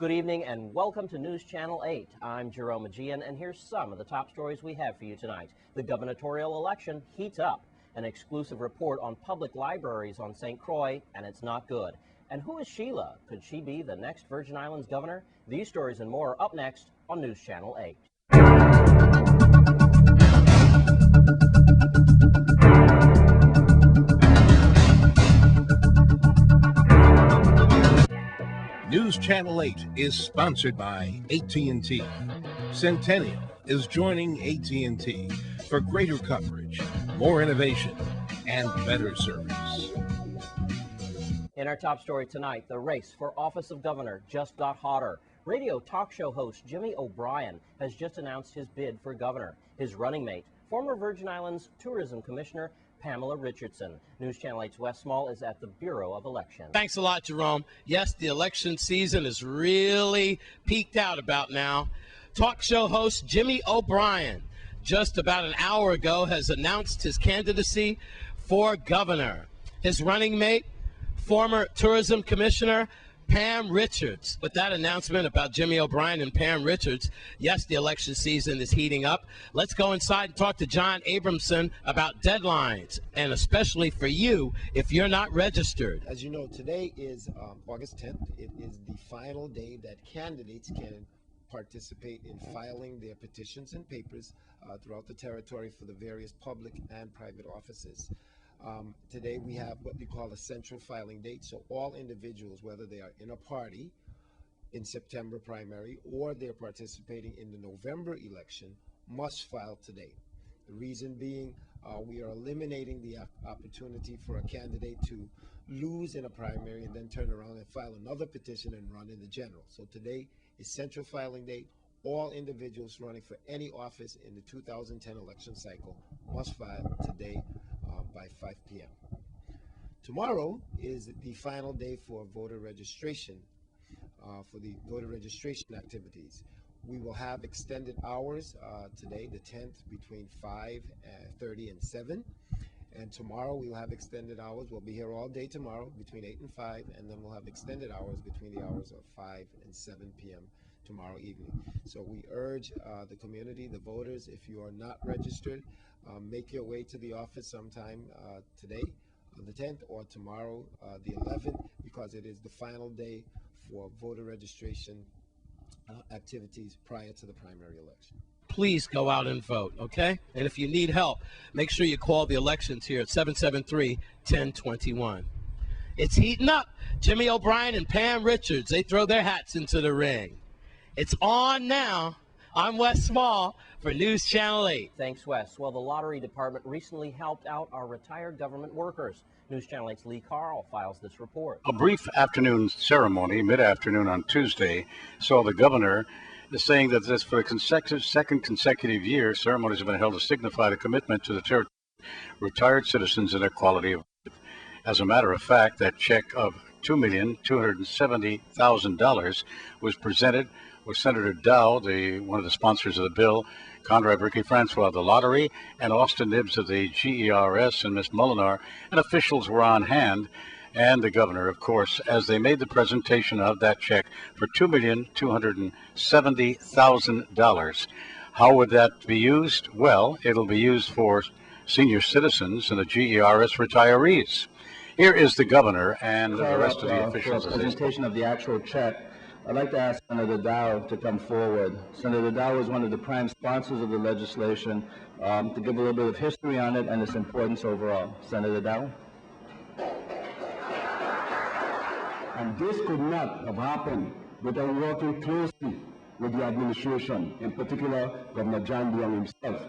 Good evening and welcome to News Channel 8. I'm Jerome Aegean, and here's some of the top stories we have for you tonight. The gubernatorial election heats up. An exclusive report on public libraries on St. Croix, and it's not good. And who is Sheila? Could she be the next Virgin Islands governor? These stories and more up next on News Channel 8. News Channel 8 is sponsored by AT&T. Centennial is joining AT&T for greater coverage, more innovation, and better service. In our top story tonight, the race for office of governor just got hotter. Radio talk show host Jimmy O'Brien has just announced his bid for governor. His running mate, former Virgin Islands Tourism Commissioner Pamela Richardson. News Channel 8's Wes Small is at the Bureau of Elections. Thanks a lot, Jerome. Yes, the election season is really peaked out about now. Talk show host Jimmy O'Brien, just about an hour ago, has announced his candidacy for governor. His running mate, former Tourism Commissioner Pam Richards. With that announcement about Jimmy O'Brien and Pam Richards, yes, the election season is heating up. Let's go inside and talk to John Abramson about deadlines, and especially for you if you're not registered. As you know, today is August 10th. It is the final day that candidates can participate in filing their petitions and papers throughout the territory for the various public and private offices. Today we have what we call a central filing date, so all individuals, whether they are in a party in September primary or they're participating in the November election, must file today. The reason being, we are eliminating the opportunity for a candidate to lose in a primary and then turn around and file another petition and run in the general. So today is central filing date. All individuals running for any office in the 2010 election cycle must file today by 5 p.m. Tomorrow is the final day for voter registration, for the voter registration activities. We will have extended hours today, the 10th, between 5:30 and 7. And tomorrow we'll have extended hours. We'll be here all day tomorrow between 8 and 5, and then we'll have extended hours between the hours of 5 and 7 p.m. tomorrow evening. So we urge the community, the voters, if you are not registered, make your way to the office sometime today, on the 10th, or tomorrow, the 11th, because it is the final day for voter registration activities prior to the primary election. Please go out and vote, okay? And if you need help, make sure you call the elections here at 773-1021. It's heating up. Jimmy O'Brien and Pam Richards, they throw their hats into the ring. It's on now. I'm Wes Small for News Channel 8. Thanks, Wes. Well, the Lottery Department recently helped out our retired government workers. News Channel 8's Lee Carl files this report. A brief afternoon ceremony, mid-afternoon on Tuesday, saw the governor saying that this, for the second consecutive year, ceremonies have been held to signify the commitment to the territory, retired citizens and their quality of life. As a matter of fact, that check of $2,270,000 was presented with Senator Dow, one of the sponsors of the bill, Conrad Ricky Francois of the Lottery, and Austin Nibbs of the GERS, and Ms. Molinar, and officials were on hand, and the governor, of course, as they made the presentation of that check for $2,270,000. How would that be used? Well, it'll be used for senior citizens and the GERS retirees. Here is the governor and the rest of the officials. For the presentation of the actual check, I'd like to ask Senator Dow to come forward. Senator Dow is one of the prime sponsors of the legislation, to give a little bit of history on it and its importance overall. Senator Dow. And this could not have happened without working closely with the administration, in particular Governor John Dion himself.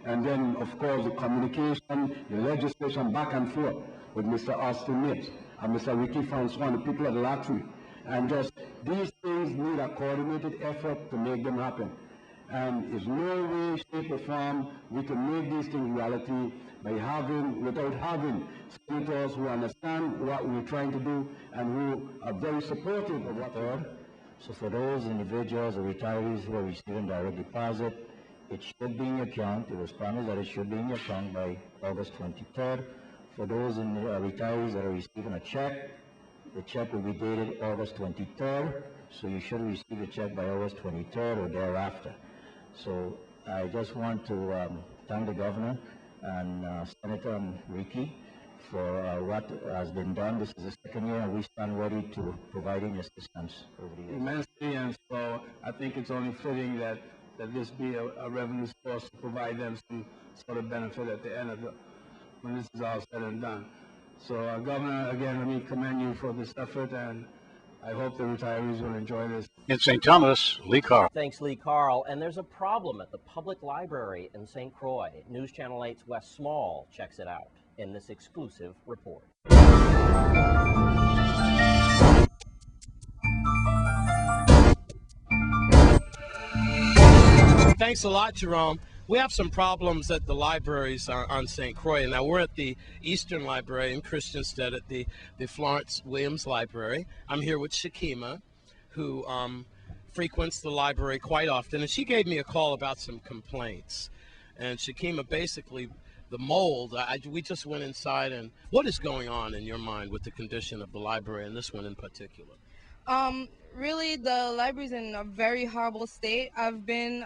And then, of course, the communication, the legislation back and forth with Mr. Austin Nibbs and Mr. Ricky Francois and the people of the Lottery. And just these things need a coordinated effort to make them happen. And there's no way, shape, or form we can make these things reality without having senators who understand what we're trying to do and who are very supportive of what we're doing. So for those individuals or retirees who are receiving direct deposit, it should be in your account. It was promised that it should be in your account by August 23rd. For those retirees that are receiving a check, the check will be dated August 23rd. So you should receive a check by August 23rd or thereafter. So I just want to thank the governor and Senator Ricky for what has been done. This is the second year, and we stand ready to providing assistance over the years. Immensely, and so I think it's only fitting that this be a revenue source to provide them some sort of benefit at the end of when this is all said and done. So, Governor, again, let me commend you for this effort, and I hope the retirees will enjoy this. In St. Thomas, Lee Carr. Thanks, Lee Carl. And there's a problem at the public library in St. Croix. News Channel 8's Wes Small checks it out in this exclusive report. Thanks a lot, Jerome. We have some problems at the libraries on St. Croix. Now, we're at the Eastern Library in Christiansted at the Florence Williams Library. I'm here with Shakima, who frequents the library quite often, and she gave me a call about some complaints. And Shakima, basically, the mold, we just went inside, and what is going on in your mind with the condition of the library, and this one in particular? Really, the library's in a very horrible state. I've been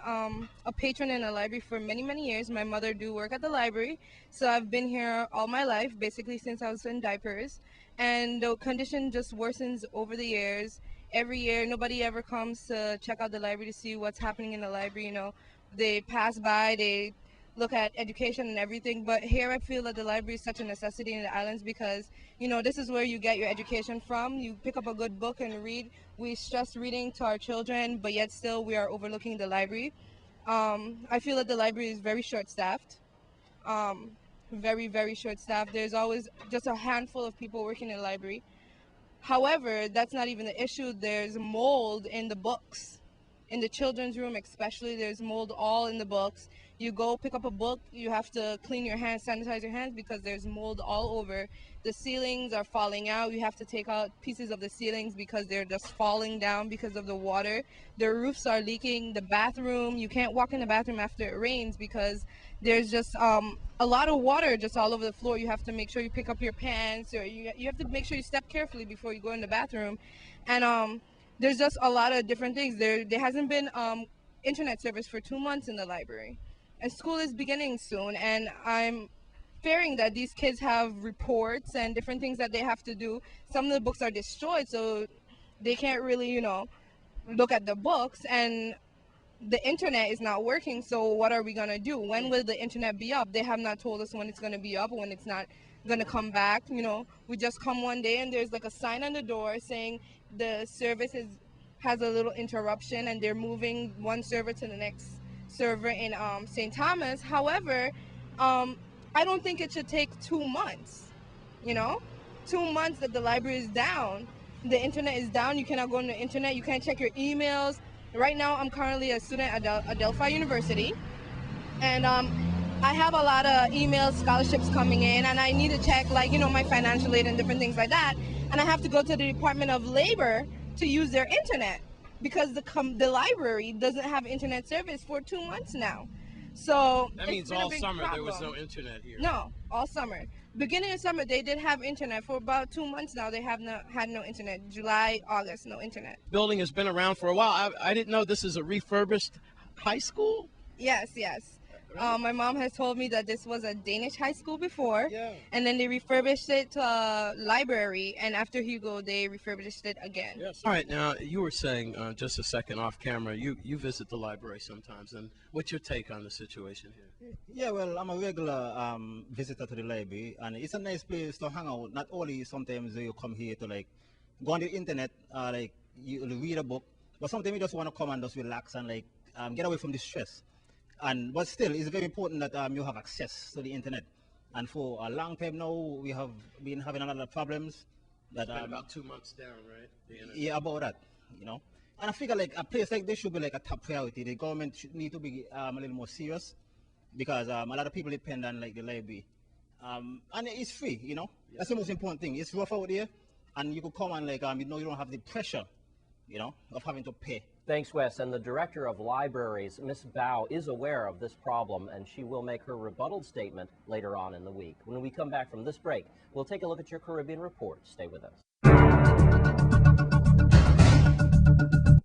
a patron in a library for many, many years. My mother do work at the library, so I've been here all my life, basically since I was in diapers. And the condition just worsens over the years. Every year, nobody ever comes to check out the library to see what's happening in the library. You know, they pass by, they look at education and everything, but here I feel that the library is such a necessity in the islands because, you know, this is where you get your education from. You pick up a good book and read. We stress reading to our children, but yet still we are overlooking the library. I feel that the library is very short-staffed, very, very short-staffed. There's always just a handful of people working in the library. However, that's not even the issue. There's mold in the books. In the children's room especially, there's mold all in the books. You go pick up a book, you have to clean your hands, sanitize your hands because there's mold all over. The ceilings are falling out. You have to take out pieces of the ceilings because they're just falling down because of the water. The roofs are leaking. The bathroom, you can't walk in the bathroom after it rains because there's just a lot of water just all over the floor. You have to make sure you pick up your pants, or you have to make sure you step carefully before you go in the bathroom. And there's just a lot of different things. There hasn't been internet service for 2 months in the library. And school is beginning soon, and I'm fearing that these kids have reports and different things that they have to do. Some of the books are destroyed, so they can't really, you know, look at the books, and the internet is not working. So what are we going to do? When will the internet be up? They have not told us when it's going to be up, when it's not going to come back. You know, we just come one day and there's like a sign on the door saying the service has a little interruption and they're moving one server to the next server in St. Thomas. However, I don't think it should take 2 months, you know, 2 months that the library is down. The internet is down. You cannot go on the internet. You can't check your emails. Right now, I'm currently a student at Adelphi University, and I have a lot of emails, scholarships coming in, and I need to check, like, you know, my financial aid and different things like that. And I have to go to the Department of Labor to use their internet because the library doesn't have internet service for 2 months now. So that means all summer there was no internet here. No, all summer. Beginning of summer, they did have internet. For about 2 months now, they have had no internet. July, August, no internet. Building has been around for a while. I didn't know this is a refurbished high school? Yes, yes. My mom has told me that this was a Danish high school before, and then they refurbished it to a library, and after Hugo, they refurbished it again. Yes. All right, now, you were saying just a second off camera, you visit the library sometimes, and what's your take on the situation here? Yeah, well, I'm a regular visitor to the library, and it's a nice place to hang out. Not only sometimes you come here to, like, go on the internet, like, you read a book, but sometimes you just want to come and just relax and, like, get away from the stress. But still, it's very important that you have access to the internet. And for a long time now, we have been having a lot of problems. That it's been about 2 months down, right? The internet. Yeah, about that, you know. And I figure like a place like this should be like a top priority. The government should need to be a little more serious because a lot of people depend on like the library. And it's free, you know. Yeah. That's the most important thing. It's rough out there, and you could come and like you know, you don't have the pressure, you know, of having to pay. Thanks, Wes. And the Director of Libraries, Ms. Bao, is aware of this problem, and she will make her rebuttal statement later on in the week. When we come back from this break, we'll take a look at your Caribbean report. Stay with us.